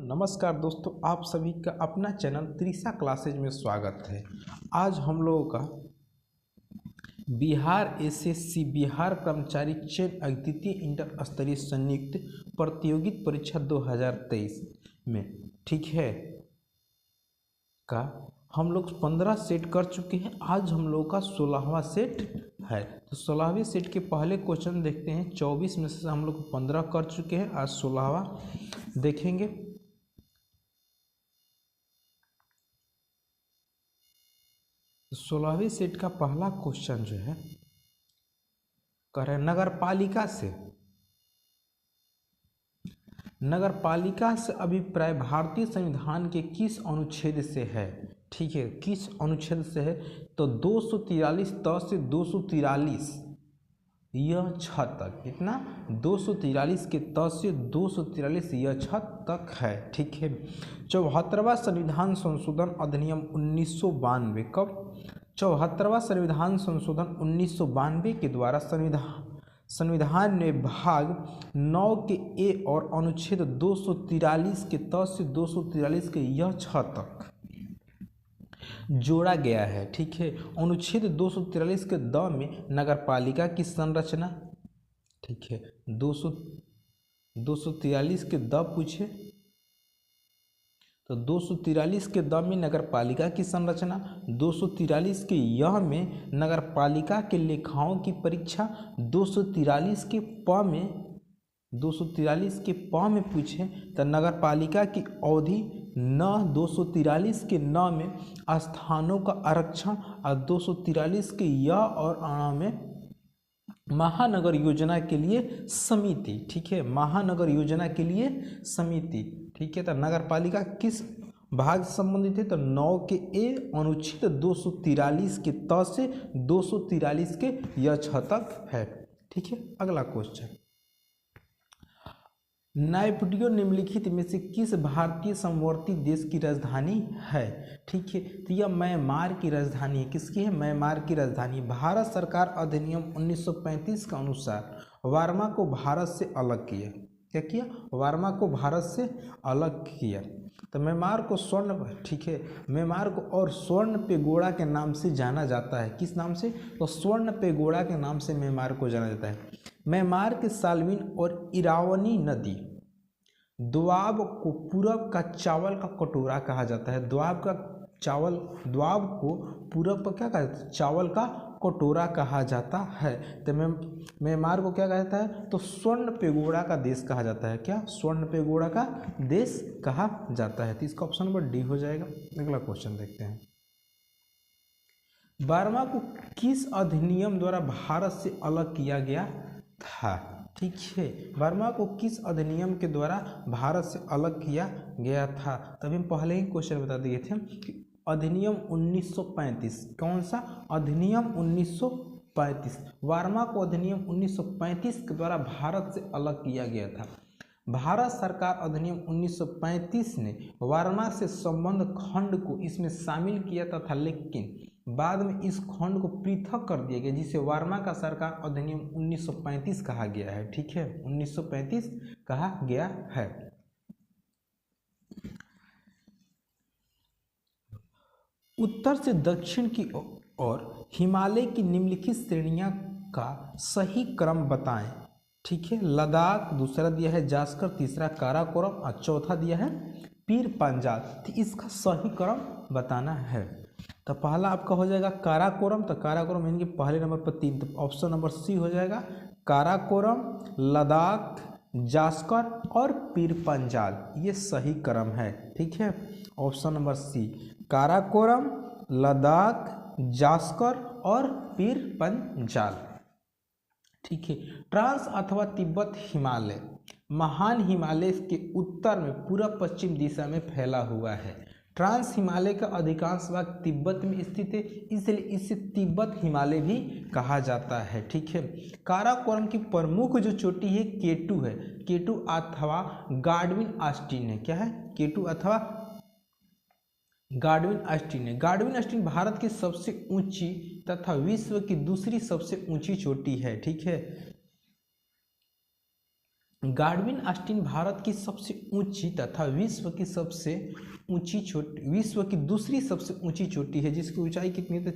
नमस्कार दोस्तों, आप सभी का अपना चैनल त्रिशा क्लासेज में स्वागत है। आज हम लोगों का बिहार एसएससी बिहार कर्मचारी चयन अद्वितीय इंटर स्तरीय संयुक्त प्रतियोगिता परीक्षा 2023 में ठीक है का हम लोग 15 सेट कर चुके हैं। आज हम लोग का 16वां सेट है। तो 16वें सेट के पहले क्वेश्चन देखते हैं। 24 में से हम लोग 15 कर चुके हैं, आज 16वां देखेंगे। तो 16वें सेट का पहला क्वेश्चन जो है कह रहे नगर पालिका से अभिप्राय भारतीय संविधान के किस अनुच्छेद से है। ठीक है, किस अनुच्छेद से है तो 243 त से 243 यह छ तक, कितना 243 के त से 243 यह छ तक है। ठीक है, 74वां संविधान संशोधन अधिनियम 1992 कब 74वां संविधान संशोधन 1992 के द्वारा संविधान में भाग 9 के ए और अनुच्छेद 243 के त से 243 के यह छ तक जोड़ा गया है। ठीक है, अनुच्छेद 243 के द में नगरपालिका की संरचना, ठीक है 243 के द पूछे तो 243 के द में नगरपालिका की संरचना, 243 के यह में नगरपालिका के लेखाओं की परीक्षा, 243 के प में पूछे तो नगरपालिका की अवधि, न 243 के न में स्थानों का आरक्षण और 243 के य और अ में महानगर योजना के लिए समिति। ठीक है, महानगर योजना के लिए समिति। ठीक है, तो नगरपालिका किस भाग से संबंधित है तो 9 के ए अनुच्छेद 243 के त से 243 के य छ तक है। ठीक है, अगला क्वेश्चन, नाइपीडियो निम्नलिखित में से किस भारतीय समवर्ती देश की राजधानी है। ठीक है, तो यह म्यांमार की राजधानी है। किसकी है? म्यांमार की राजधानी। भारत सरकार अधिनियम 1935 के अनुसार वर्मा को भारत से अलग किया। क्या किया? वर्मा को भारत से अलग किया। तो म्यांमार को ठीक है, म्यांमार को और स्वर्ण पेगोड़ा के नाम से जाना जाता है। किस नाम से? तो स्वर्ण पेगोड़ा के नाम से म्यांमार को जाना जाता है। म्यांमार के साल्विन और इरावनी नदी द्वाब को पूरब का चावल का कटोरा कहा जाता है। द्वाब को पूरब का क्या कहा जाता है? चावल का कटोरा कहा जाता है। तो म्यांमार को क्या कहा जाता है? तो स्वर्ण पेगोड़ा का देश कहा जाता है। क्या? स्वर्ण पेगोड़ा का देश कहा जाता है। तो इसका ऑप्शन नंबर डी हो जाएगा। अगला क्वेश्चन देखते हैं, वर्मा को किस अधिनियम द्वारा भारत से अलग किया गया था। ठीक है, वर्मा को किस अधिनियम के द्वारा भारत से अलग किया गया था। तभी हम पहले ही क्वेश्चन बता दिए थे कि अधिनियम 1935। कौन सा? अधिनियम 1935। वर्मा को अधिनियम 1935 के द्वारा भारत से अलग किया गया था। भारत सरकार अधिनियम 1935 ने वर्मा से संबंध खंड को इसमें शामिल किया था, लेकिन बाद में इस खंड को पृथक कर दिया गया, जिसे वर्मा का सरकार अधिनियम 1935 कहा गया है। ठीक है, 1935 कहा गया है। उत्तर से दक्षिण की ओर हिमालय की निम्नलिखित श्रेणियां का सही क्रम बताएं। ठीक है, लद्दाख दूसरा दिया है, जास्कर तीसरा, काराकोरम और चौथा दिया है पीर पंजाल। तो इसका सही क्रम बताना है। तो पहला आपका हो जाएगा काराकोरम। तो काराकोरम यानी कि पहले नंबर पर 3, तो ऑप्शन नंबर सी हो जाएगा। काराकोरम, लद्दाख, जास्कर और पीर पंजाल, ये सही क्रम है। ठीक है, option number C, Karakoram, Ladakh, Zanskar और पीर पंजाल। ठीक है, ट्रांस अथवा तिब्बत हिमालय महान हिमालय के उत्तर में पूर्व पश्चिम दिशा में फैला हुआ है। ट्रांस हिमालय का अधिकांश भाग तिब्बत में स्थित है, इसलिए इसे तिब्बत हिमालय भी कहा जाता है। ठीक है, काराकोरम की प्रमुख जो चोटी है K2 है। K2 अथवा गाडविन ऑस्टिन है। क्या है? K2 अथवा गाडविन ऑस्टिन है। गाडविन ऑस्टिन भारत की सबसे ऊंची तथा विश्व की दूसरी सबसे ऊंची चोटी है। ठीक है, गार्डविन ऑस्टिन भारत की सबसे ऊंची तथा विश्व की दूसरी सबसे ऊंची चोटी है, जिसकी ऊंचाई कितनी है? तो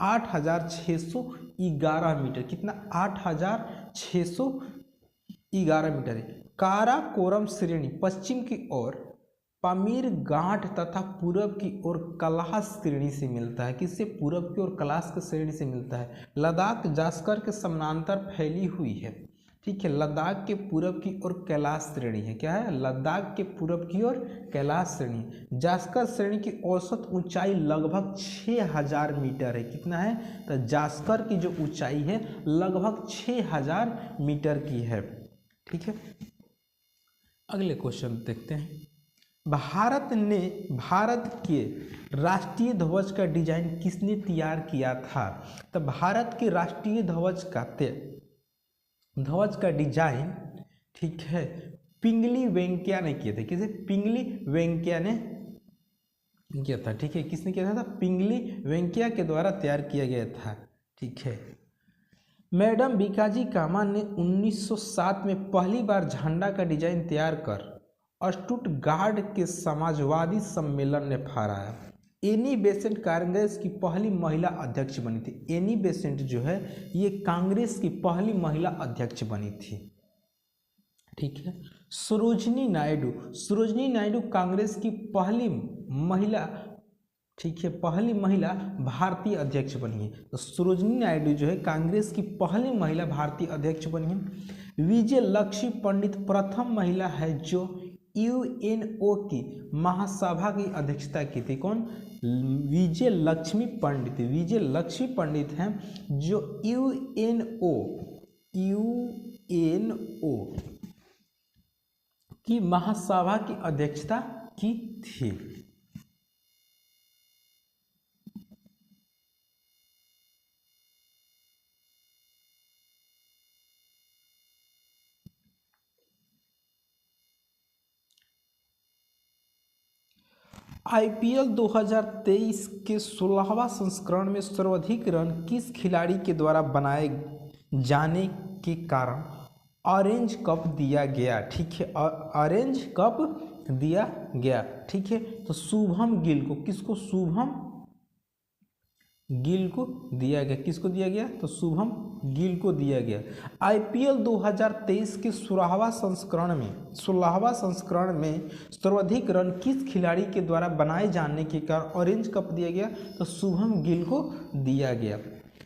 8,611 मीटर। कितना? 8,611 मीटर है। काराकोरम श्रेणी पश्चिम की ओर पामीर घाट तथा पूरब की ओर कलाश श्रेणी से मिलता है। किससे? पूरब की ओर कलाश की श्रेणी से मिलता है। लद्दाख जास्कर के समानांतर फैली हुई है। ठीक है, लद्दाख के पूरब की ओर कैलाश श्रेणी है। क्या है? लद्दाख के पूरब की ओर कैलाश श्रेणी। जास्कर श्रेणी की औसत ऊंचाई लगभग 6,000 मीटर है। कितना है? तो जास्कर की जो ऊंचाई है लगभग 6,000 मीटर की है। ठीक है, अगले क्वेश्चन देखते हैं। भारत के राष्ट्रीय ध्वज का डिजाइन किसने तैयार किया था? तो भारत के राष्ट्रीय ध्वज का डिजाइन, ठीक है, पिंगली वेंकैया ने किए थे। किसे? पिंगली वेंकैया ने किया था। ठीक है, किसने किया था? पिंगली वेंकैया के द्वारा तैयार किया गया था। ठीक है, मैडम बीकाजी कामा ने 1907 में पहली बार झंडा का डिजाइन तैयार कर स्टुटगार्ट के समाजवादी सम्मेलन ने फहराया। एनी बेसेंट कांग्रेस की पहली महिला अध्यक्ष बनी थी। एनी बेसेंट जो है ये कांग्रेस की पहली महिला अध्यक्ष बनी थी। ठीक है, सरोजिनी नायडू कांग्रेस की पहली महिला, ठीक है, पहली महिला भारतीय अध्यक्ष बनी है। तो सरोजिनी नायडू जो है कांग्रेस की पहली महिला भारतीय अध्यक्ष बनी है। विजय लक्ष्मी पंडित प्रथम महिला है जो यूएनओ की महासभा की अध्यक्षता की थी। कौन? विजय लक्ष्मी पंडित हैं जो यूएनओ की महासभा की अध्यक्षता की थी। आईपीएल 2023 के 16वां संस्करण में सर्वाधिक रन किस खिलाड़ी के द्वारा बनाए जाने के कारण ऑरेंज कप दिया गया? ठीक है, ऑरेंज कप दिया गया। ठीक है, तो शुभम गिल को, किसको? शुभम गिल को दिया गया। किसको दिया गया? तो शुभम गिल को दिया गया। आईपीएल 2023 के 16वां संस्करण में सर्वाधिक रन किस खिलाड़ी के द्वारा बनाए जाने के कारण ऑरेंज कप दिया गया? तो शुभम गिल को दिया गया।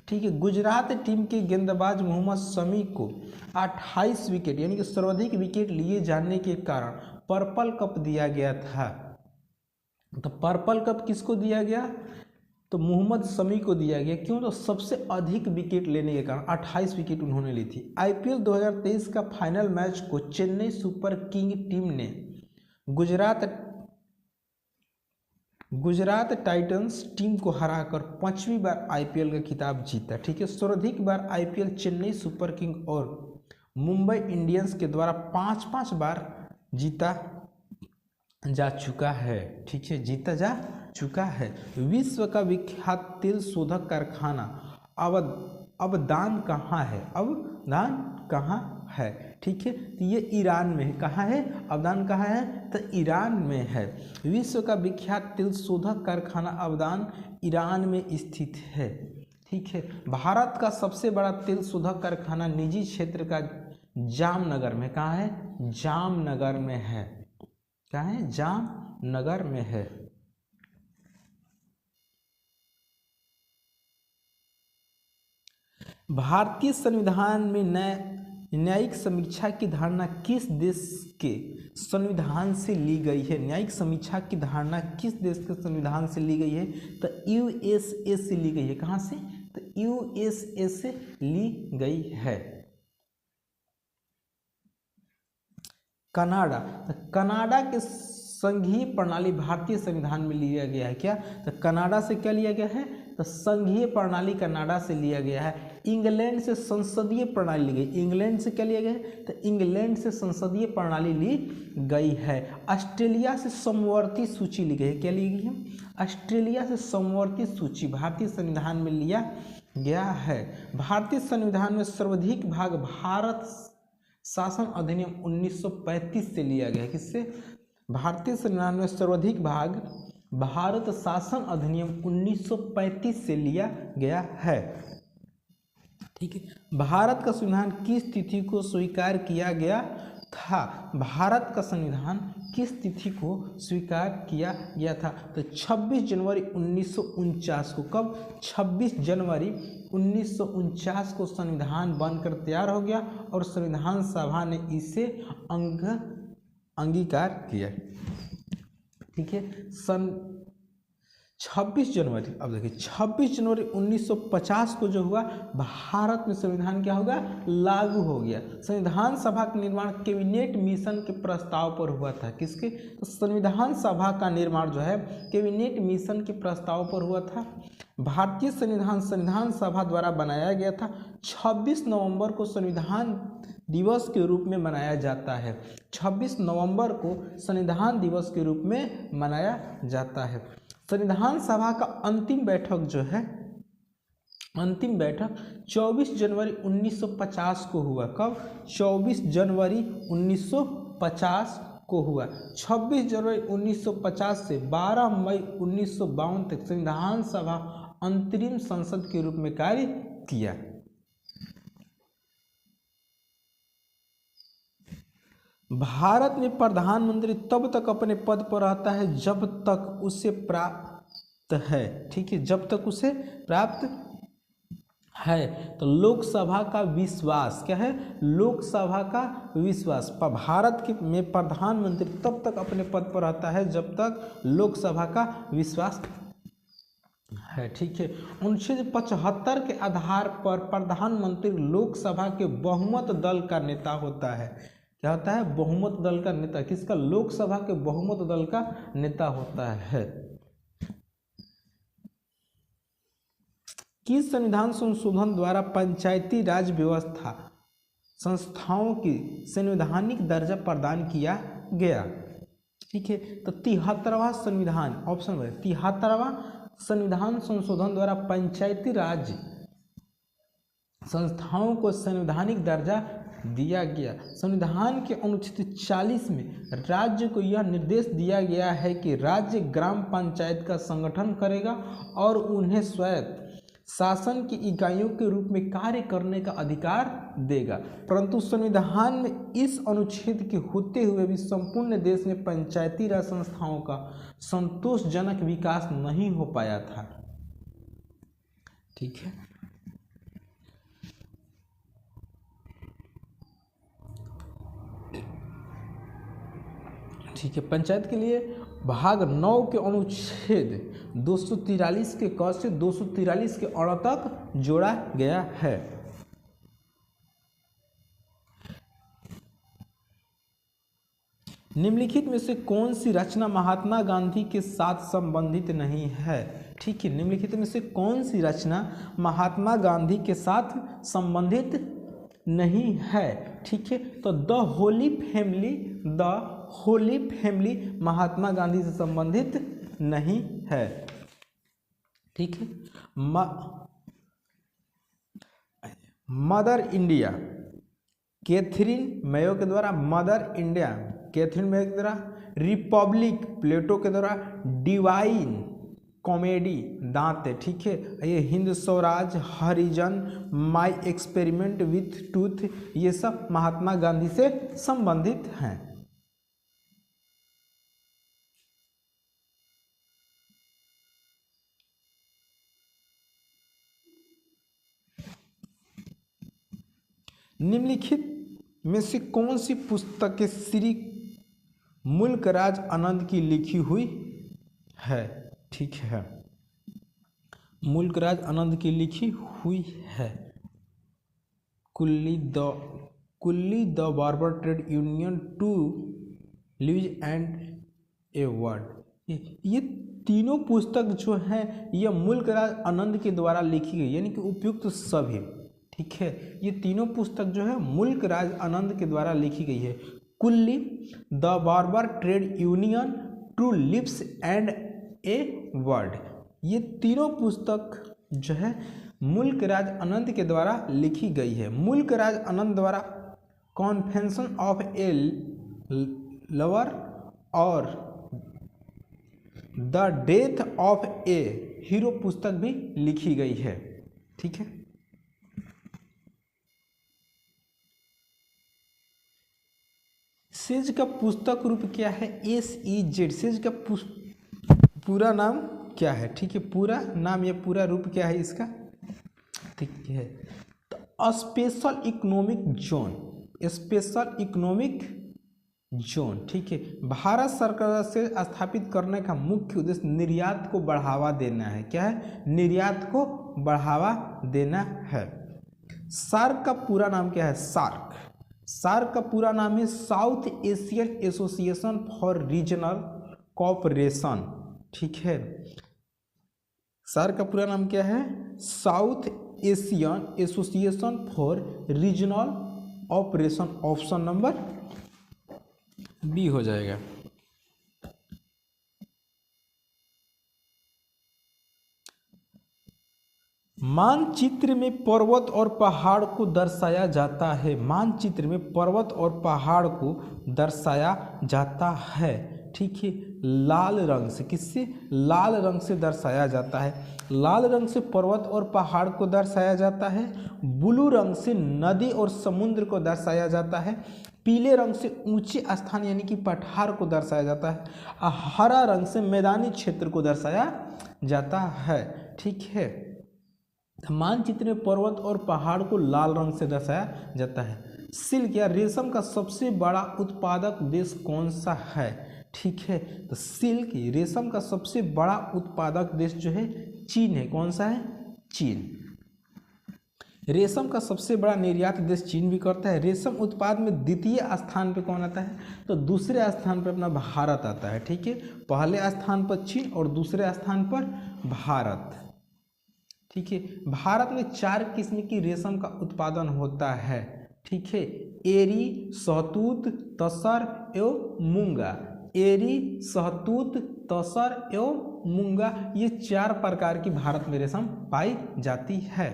ठीक है, गुजरात टीम के गेंदबाज मोहम्मद शमी को 28 विकेट यानी कि सर्वाधिक विकेट लिए जाने के कारण पर्पल कप दिया गया था। तो पर्पल कप किसको दिया गया? तो मोहम्मद शमी को दिया गया। क्यों? तो सबसे अधिक विकेट लेने के कारण 28 विकेट उन्होंने ली थी। आईपीएल 2023 का फाइनल मैच को चेन्नई सुपर किंग टीम ने गुजरात टाइटंस टीम को हराकर 5वीं बार आईपीएल का खिताब जीता। ठीक है, सर्वाधिक बार आईपीएल चेन्नई सुपर किंग और मुंबई इंडियंस के द्वारा 5-5 बार जीता जा चुका है। ठीक है, जीता जा चुका है। विश्व का विख्यात तेल शोधक कारखाना अबदान कहाँ है? अबदान कहाँ है? ठीक है, तो ये ईरान में है। कहाँ है? अबदान कहाँ है? तो ईरान में है। विश्व का विख्यात तेल शोधक कारखाना अबदान ईरान में स्थित है। ठीक है, भारत का सबसे बड़ा तेल शोधक कारखाना निजी क्षेत्र का जामनगर में। कहाँ है? जामनगर में है। कहाँ है? जामनगर में है। भारतीय संविधान में न्यायिक समीक्षा की धारणा किस देश के संविधान से ली गई है? न्यायिक समीक्षा की धारणा किस देश के संविधान से ली गई है? तो यूएसए से ली गई है। कहाँ से? तो यूएसए से ली गई है। कनाडा, तो कनाडा के संघीय प्रणाली भारतीय संविधान में लिया गया है। क्या? तो कनाडा से क्या लिया गया है? तो संघीय प्रणाली कनाडा से लिया गया है। इंग्लैंड से संसदीय प्रणाली ली गई। इंग्लैंड से क्या लिया गया है? तो इंग्लैंड से संसदीय प्रणाली ली गई है। ऑस्ट्रेलिया से समवर्ती सूची ली गई है। क्या ली गई है? ऑस्ट्रेलिया से समवर्ती सूची भारतीय संविधान में लिया गया है। भारतीय संविधान में सर्वाधिक भाग भारत शासन अधिनियम 1935 से लिया गया है। किससे? भारतीय संविधान में सर्वाधिक भाग भारत शासन अधिनियम 1935 से लिया गया है। ठीक है। भारत का संविधान किस तिथि को स्वीकार किया गया था? भारत का संविधान किस तिथि को स्वीकार किया गया था? तो 26 जनवरी 1949 को। कब? 26 जनवरी 1949 को संविधान बनकर तैयार हो गया और संविधान सभा ने इसे अंगीकार किया। ठीक है। 26 जनवरी, अब देखिए 26 जनवरी 1950 को जो हुआ, भारत में संविधान क्या होगा? लागू हो गया। संविधान सभा का निर्माण कैबिनेट मिशन के प्रस्ताव पर हुआ था। किसके? तो संविधान सभा का निर्माण जो है कैबिनेट मिशन के प्रस्ताव पर हुआ था। भारतीय संविधान सभा द्वारा बनाया गया था। 26 नवंबर को संविधान दिवस के रूप में मनाया जाता है। 26 नवंबर को संविधान दिवस के रूप में मनाया जाता है। संविधान सभा का अंतिम बैठक जो है, अंतिम बैठक 24 जनवरी 1950 को हुआ। कब? 24 जनवरी 1950 को हुआ। 26 जनवरी 1950 से 12 मई 1952 तक संविधान सभा अंतरिम संसद के रूप में कार्य किया। भारत में प्रधानमंत्री तब तक अपने पद पर रहता है जब तक उसे प्राप्त है। ठीक है, जब तक उसे प्राप्त है। तो लोकसभा का विश्वास क्या है? लोकसभा का विश्वास। भारत में प्रधानमंत्री तब तक अपने पद पर रहता है जब तक लोकसभा का विश्वास है। ठीक है। अनुच्छेद 75 के आधार पर प्रधानमंत्री लोकसभा के बहुमत दल का नेता होता है। क्या होता है? बहुमत दल का नेता। किसका? लोकसभा के बहुमत दल का नेता होता है। किस संविधान संशोधन द्वारा पंचायती राज व्यवस्था संस्थाओं की संवैधानिक दर्जा प्रदान किया गया? ठीक है। तो 73वां संविधान, ऑप्शन है 73वां संविधान संशोधन द्वारा पंचायती राज संस्थाओं को संवैधानिक दर्जा दिया गया। संविधान के अनुच्छेद 40 में राज्य को यह निर्देश दिया गया है कि राज्य ग्राम पंचायत का संगठन करेगा और उन्हें स्वायत्त शासन की इकाइयों के रूप में कार्य करने का अधिकार देगा। परंतु संविधान में इस अनुच्छेद के होते हुए भी संपूर्ण देश में पंचायती राज संस्थाओं का संतोषजनक विकास नहीं हो पाया था। ठीक है। ठीक है। पंचायत के लिए भाग 9 के अनुच्छेद 243 के क से 243 के अ तक जोड़ा गया है। निम्नलिखित में से कौन सी रचना महात्मा गांधी के साथ संबंधित नहीं है? ठीक है। निम्नलिखित में से कौन सी रचना महात्मा गांधी के साथ संबंधित नहीं है? ठीक है। तो द होली फैमिली महात्मा गांधी से संबंधित नहीं है। ठीक है। मदर इंडिया कैथरीन मेयो के द्वारा, मदर इंडिया कैथरीन मेयो के द्वारा, रिपब्लिक प्लेटो के द्वारा, डिवाइन कॉमेडी दांते। ठीक है। ये हिंद स्वराज, हरिजन, माई एक्सपेरिमेंट विथ टूथ, ये सब महात्मा गांधी से संबंधित हैं। निम्नलिखित में से कौन सी पुस्तकें श्री मुल्कराज आनंद की लिखी हुई है? ठीक है। मुल्कराज आनंद की लिखी हुई है coolie the barber trade union two leave and a word. ये तीनों पुस्तक जो हैं ये मुल्कराज आनंद के द्वारा लिखी गई, यानी कि उपयुक्त सभी। ठीक है। ये तीनों पुस्तक जो है मुल्कराज आनंद के द्वारा लिखी गई है। Coolie the barber trade union two leaves and a word, ये तीनों पुस्तक जो है मुल्कराज आनंद के द्वारा लिखी गई है। मुल्कराज आनंद द्वारा कॉन्फेशन ऑफ ए लवर और the death of A hero पुस्तक भी लिखी गई है। ठीक है, सेज का पुस्तक रूप क्या है? SEZ। सेज का पूरा नाम क्या है? ठीक है, पूरा नाम या पूरा रूप क्या है इसका? ठीक है, तो special economic zone, special economic zone. ठीक है, भारत सरकार से स्थापित करने का मुख्य उद्देश्य निर्यात को बढ़ावा देना है। क्या है? निर्यात को बढ़ावा देना है। सार्क का पूरा नाम क्या है? सार्क, सार्क का पूरा नाम है South Asian Association for Regional Cooperation. ठीक है, सार्क का पूरा नाम क्या है? South Asian Association for Regional Operation. Option number B हो जाएगा। मानचित्र में पर्वत और पहाड़ को दर्शाया जाता है। मानचित्र में पर्वत और पहाड़ को दर्शाया जाता है। ठीक है, लाल रंग से, किससे? लाल रंग से दर्शाया जाता है। लाल रंग से पर्वत और पहाड़ को दर्शाया जाता है। ब्लू रंग से नदी और समुद्र को दर्शाया जाता है। पीले रंग से ऊंचे स्थान यानी कि पठार को दर्शाया जाता है। हरा रंग से मैदानी क्षेत्र को दर्शाया जाता है। ठीक है, मानचित्र में पर्वत और पहाड़ को लाल रंग से दर्शाया जाता है। सिल्क या रेशम का सबसे बड़ा उत्पादक देश कौन सा है? ठीक है, तो सिल्क रेशम का सबसे बड़ा उत्पादक देश जो है चीन है। कौन सा है? चीन। रेशम का सबसे बड़ा निर्यात देश चीन भी करता है। रेशम उत्पाद में द्वितीय स्थान पे कौन आता है? तो दूसरे स्थान पर अपना भारत आता है। ठीक है, पहले स्थान पर चीन और दूसरे स्थान पर भारत। ठीक है, भारत में 4 किस्म की रेशम का उत्पादन होता है। ठीक है, एरी, शहतूत, तसर एवं मूंगा। एरी, शहतूत, तसर एवं मूंगा, ये 4 प्रकार की भारत में रेशम पाई जाती है।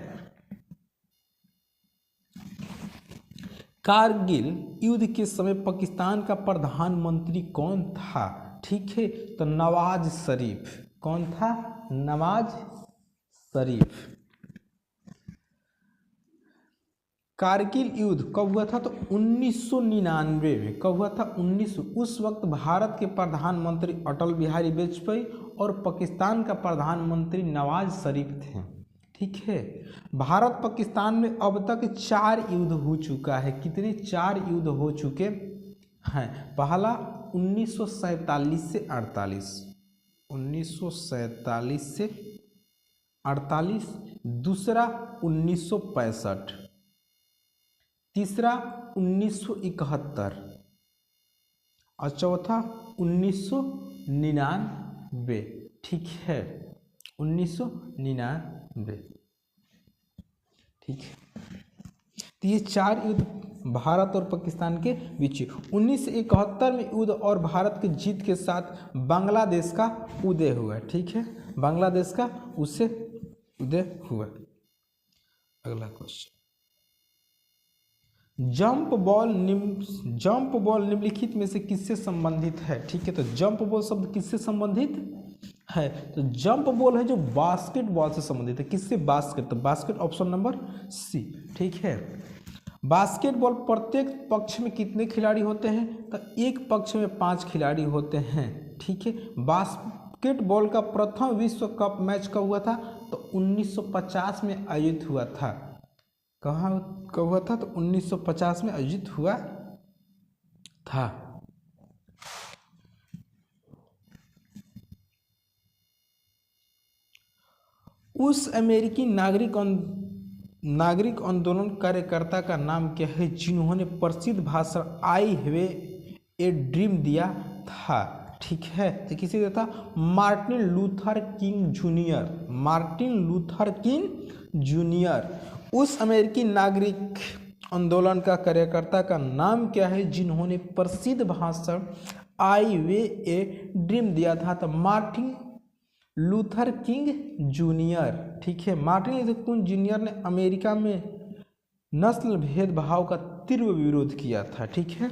कारगिल युद्ध के समय पाकिस्तान का प्रधानमंत्री कौन था? ठीक है, तो नवाज शरीफ। कौन था? नवाज शरीफ। कारगिल युद्ध कब हुआ था? तो 1999 में। कब हुआ था? 1900। उस वक्त भारत के प्रधानमंत्री अटल बिहारी वाजपेयी और पाकिस्तान का प्रधानमंत्री नवाज शरीफ थे। ठीक है, भारत पाकिस्तान में अब तक 4 युद्ध हो चुका है। कितने? 4 युद्ध हो चुके हैं। पहला 1947 से 48, 1947 से 48। दूसरा 1965। तीसरा 1971 और चौथा 1999। ठीक है, 1999। ठीक है, तो ये 4 युद्ध भारत और पाकिस्तान के बीच। 1971 में युद्ध और भारत की जीत के साथ बांग्लादेश का उदय हुआ। ठीक है, बांग्लादेश का उससे उदय हुआ। अगला क्वेश्चन, जंप बॉल निम्नलिखित में से किससे संबंधित है? ठीक है, तो जंप बॉल शब्द किससे संबंधित है? तो जंप बॉल है जो बास्केटबॉल से संबंधित है। किससे? बास्केट। तो बास्केट ऑप्शन नंबर सी। ठीक है, बास्केटबॉल प्रत्येक पक्ष में कितने खिलाड़ी होते हैं? तो एक पक्ष में 5 खिलाड़ी होते हैं। ठीक है, बास्केटबॉल का प्रथम विश्व कप मैच कब हुआ था? तो 1950 में आयोजित हुआ था। कहाँ कब हुआ था? तो 1950 में आयोजित हुआ था। उस अमेरिकी नागरिक आंदोलन कार्यकर्ता का नाम क्या है जिन्होंने प्रसिद्ध भाषण आई हैव ए ड्रीम दिया था? ठीक है, तो किसे दिया था? Martin Luther king junior. Martin Luther king junior. उस अमेरिकी नागरिक आंदोलन का कार्यकर्ता का नाम क्या है जिन्होंने प्रसिद्ध भाषण आई वे ए ड्रीम दिया था? तो मार्टिन लूथर किंग जूनियर। ठीक है, मार्टिन लूथर किंग जूनियर ने अमेरिका में नस्ल भेदभाव का तीव्र विरोध किया था। ठीक है,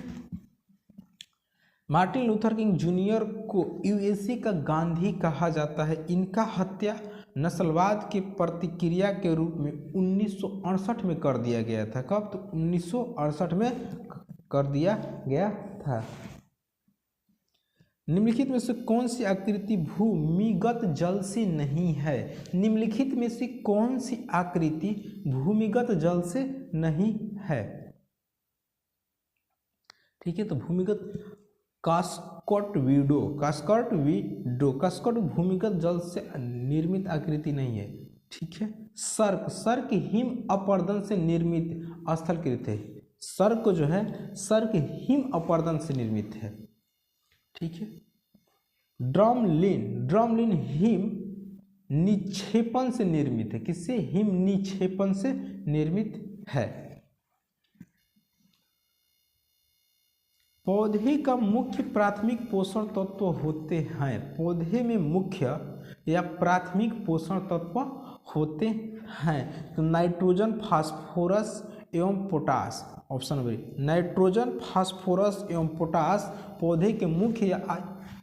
मार्टिन लूथर किंग जूनियर को यूएसए का गांधी कहा जाता है। इनका हत्या नस्लवाद के प्रतिक्रिया के रूप में 1968 में कर दिया गया था। कब? तो 1968 में कर दिया गया था। निम्नलिखित में से कौन सी आकृति भूमिगत जल से नहीं है? निम्नलिखित में से कौन सी आकृति भूमिगत जल से नहीं है? ठीक है, तो भूमिगत कास्कॉट भूमिगत जल से निर्मित आकृति नहीं है। ठीक है, सर्क हिम अपर्दन से निर्मित स्थलकृत है। सर्क जो है, सर्क हिम अपर्दन से निर्मित है। ठीक है, ड्रमलिन हिम निक्षेपण से निर्मित है। किससे? हिम निक्षेपण से निर्मित है। पौधे का मुख्य प्राथमिक पोषण तत्व होते हैं। पौधे में मुख्य या प्राथमिक पोषण तत्व होते हैं। तो नाइट्रोजन, फास्फोरस एवं potash. Option B, nitrogen, phosphorus एवं पोटास पौधे के मुख्य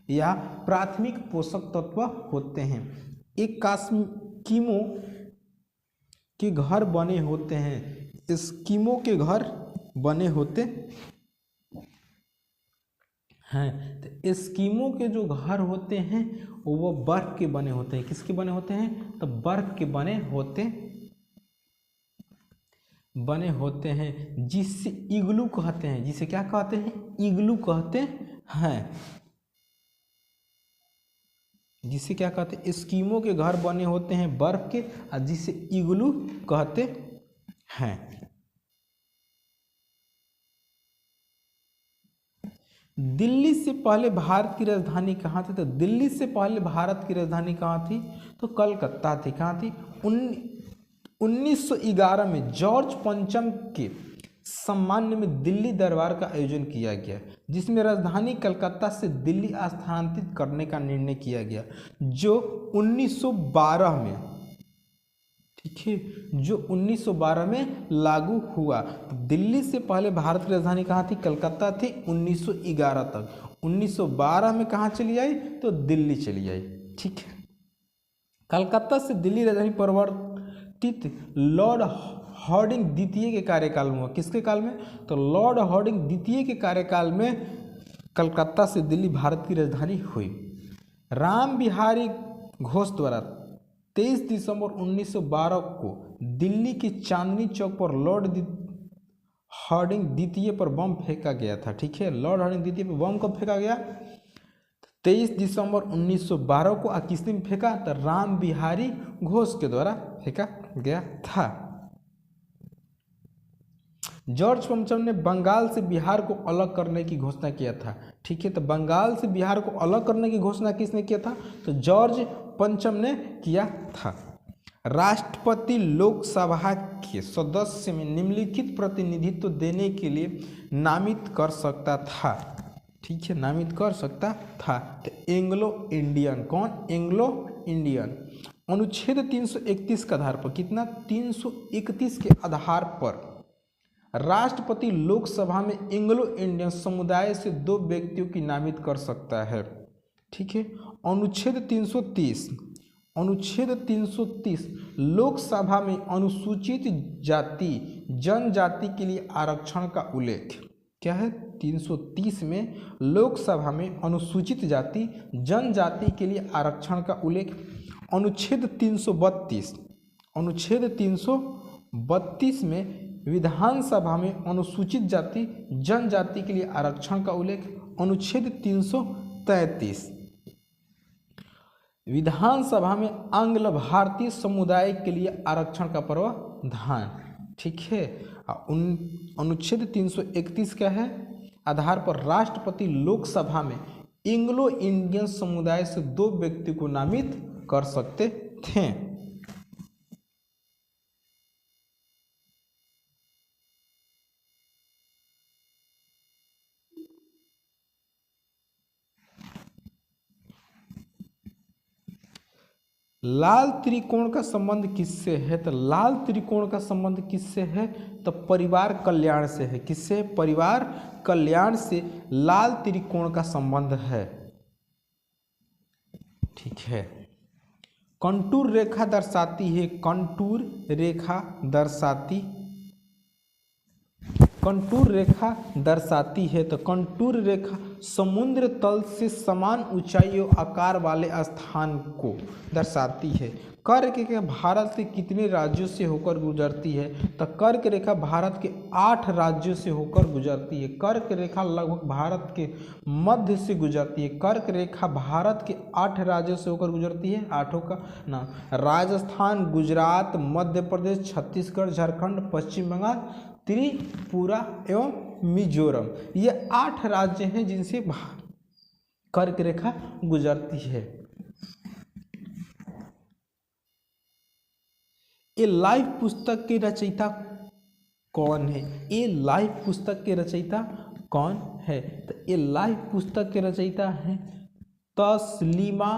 या प्राथमिक पोषक तत्व होते हैं। एक एस्किमो के घर बने होते हैं। एस्किमो के घर बने होते हैं। तो एस्किमो के जो घर होते हैं वो बर्फ के बने होते हैं। किसके बने होते हैं? तो बर्फ के बने होते हैं, जिससे इग्लू कहते हैं। जिसे क्या कहते हैं? इग्लू कहते हैं। जिसे क्या कहते हैं? एस्किमो के घर बने होते हैं बर्फ के, और जिसे इग्लू कहते हैं। दिल्ली से पहले भारत की राजधानी कहाँ थी? तो दिल्ली से पहले भारत की राजधानी कहाँ थी? तो कलकत्ता थी। कहाँ थी? 1911 में जॉर्ज पंचम के सम्मान में दिल्ली दरबार का आयोजन किया गया, जिसमें राजधानी कलकत्ता से दिल्ली स्थानांतरित करने का निर्णय किया गया, जो 1912 में, ठीक है, जो 1912 में लागू हुआ। तो दिल्ली से पहले भारत की राजधानी कहाँ थी? कलकत्ता थी 1911 तक। 1912 में कहाँ चली आई? तो दिल्ली चली आई। ठीक है, कलकत्ता से दिल्ली राजधानी परिवर्तित लॉर्ड हार्डिंग द्वितीय के कार्यकाल में हुआ। किसके काल में? तो लॉर्ड हार्डिंग द्वितीय के कार्यकाल में कलकत्ता से दिल्ली भारत की राजधानी हुई। राम बिहारी घोष द्वारा 23 दिसंबर 1912 को दिल्ली के चांदनी चौक पर लॉर्ड हार्डिंग द्वितीय पर बम फेंका गया था। ठीक है, लॉर्ड हार्डिंग द्वितीय पर बम कब फेंका गया? 23 दिसंबर 1912 को। किसने फेंका? तो राम बिहारी घोष के द्वारा फेंका गया था। जॉर्ज पंचम ने बंगाल से बिहार को अलग करने की घोषणा किया था। ठीक है, तो बंगाल से बिहार को अलग करने की घोषणा किसने किया था? तो जॉर्ज पंचम ने किया था। राष्ट्रपति लोकसभा के सदस्य में निम्नलिखित प्रतिनिधित्व देने के लिए नामित कर सकता था। ठीक है, नामित कर सकता था। तो एंग्लो इंडियन। कौन? Anglo Indian. अनुच्छेद 331 के आधार पर, कितना? 331 के आधार पर राष्ट्रपति लोकसभा में एंग्लो इंडियन समुदाय से 2 व्यक्तियों की नामित कर सकता है। ठीक है, अनुच्छेद 330 लोकसभा में अनुसूचित जाति जनजाति के लिए आरक्षण का उल्लेख। क्या है? 330 में लोकसभा में अनुसूचित जाति जनजाति के लिए आरक्षण का उल्लेख। अनुच्छेद 332 में विधानसभा में अनुसूचित जाति जनजाति के लिए आरक्षण का उल्लेख। अनुच्छेद 333 विधानसभा में आंग्ल भारतीय समुदाय के लिए आरक्षण का प्रावधान। ठीक है, अनुच्छेद 331 क्या है? आधार पर राष्ट्रपति लोकसभा में एंग्लो इंडियन समुदाय से 2 व्यक्ति को नामित कर सकते थे। लाल त्रिकोण का संबंध किससे है? तो लाल त्रिकोण का संबंध किससे है? तो परिवार कल्याण से है। किससे? परिवार कल्याण से लाल त्रिकोण का संबंध है। ठीक है। कंटूर रेखा दर्शाती है, कंटूर रेखा दर्शाती, कंटूर रेखा दर्शाती है। तो कंटूर रेखा समुद्र तल से समान ऊंचाई और आकार वाले स्थान को दर्शाती है। कर्क रेखा भारत के कितने राज्यों से होकर गुजरती है? तो कर्क रेखा भारत के 8 राज्यों से होकर गुजरती है। कर्क रेखा लगभग भारत के मध्य से गुजरती है। कर्क रेखा भारत के 8 राज्यों से होकर गुजरती है। 8 का नाम: राजस्थान, गुजरात, मध्य प्रदेश, छत्तीसगढ़, झारखंड, पश्चिम बंगाल, त्रिपुरा एवं मिजोरम। ये 8 राज्य हैं जिनसे कर्क रेखा गुजरती है। ए लाइफ पुस्तक के रचयिता कौन है? ए लाइफ पुस्तक के रचयिता कौन है? तो ए लाइफ पुस्तक के रचयिता हैं तस्लीमा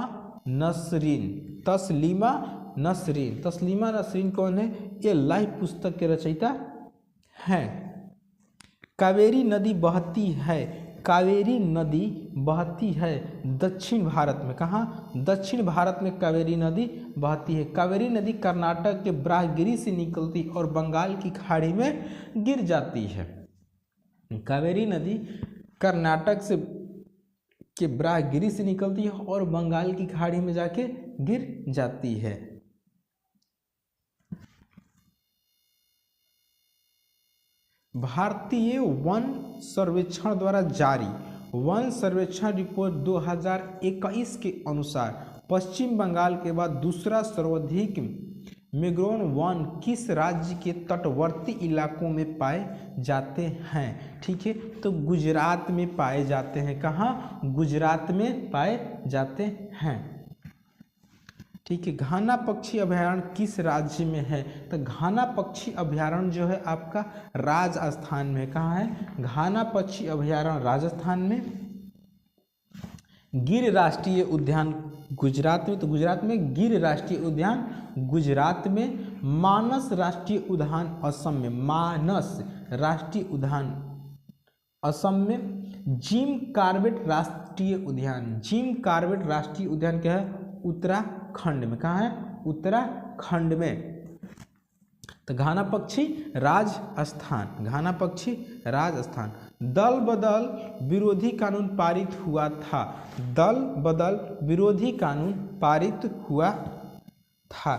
नसरीन। तस्लीमा नसरीन। तस्लीमा नसरीन कौन है? ये लाइफ पुस्तक के रचयिता हैं। कावेरी नदी बहती है, कावेरी नदी बहती है दक्षिण भारत में। कहाँ? दक्षिण भारत में कावेरी नदी बहती है। कावेरी नदी कर्नाटक के ब्राह्मगिरी से निकलती और बंगाल की खाड़ी में गिर जाती है। कावेरी नदी कर्नाटक से के ब्राह्मगिरी से निकलती है और बंगाल की खाड़ी में जाके गिर जाती है। भारतीय वन सर्वेक्षण द्वारा जारी वन सर्वेक्षण रिपोर्ट 2021 के अनुसार पश्चिम बंगाल के बाद दूसरा सर्वाधिक मैंग्रोव वन किस राज्य के तटवर्ती इलाकों में पाए जाते हैं? ठीक है, तो गुजरात में पाए जाते हैं। कहाँ? गुजरात में पाए जाते हैं। ठीक है। घाना पक्षी अभयारण्य किस राज्य में है? तो घाना पक्षी अभयारण्य जो है आपका राजस्थान में। कहाँ है? घाना पक्षी अभयारण्य राजस्थान में। गिर राष्ट्रीय उद्यान गुजरात में। तो गुजरात में गिर राष्ट्रीय उद्यान गुजरात में। मानस राष्ट्रीय उद्यान असम में। मानस राष्ट्रीय उद्यान असम में। जिम कॉर्बेट राष्ट्रीय उद्यान, जिम कॉर्बेट राष्ट्रीय उद्यान क्या है? उत्तराखंड में। कहाँ है? उत्तराखंड में। तो घाना पक्षी राजस्थान, घाना पक्षी राजस्थान। दल बदल विरोधी कानून पारित हुआ था। दल बदल विरोधी कानून पारित हुआ था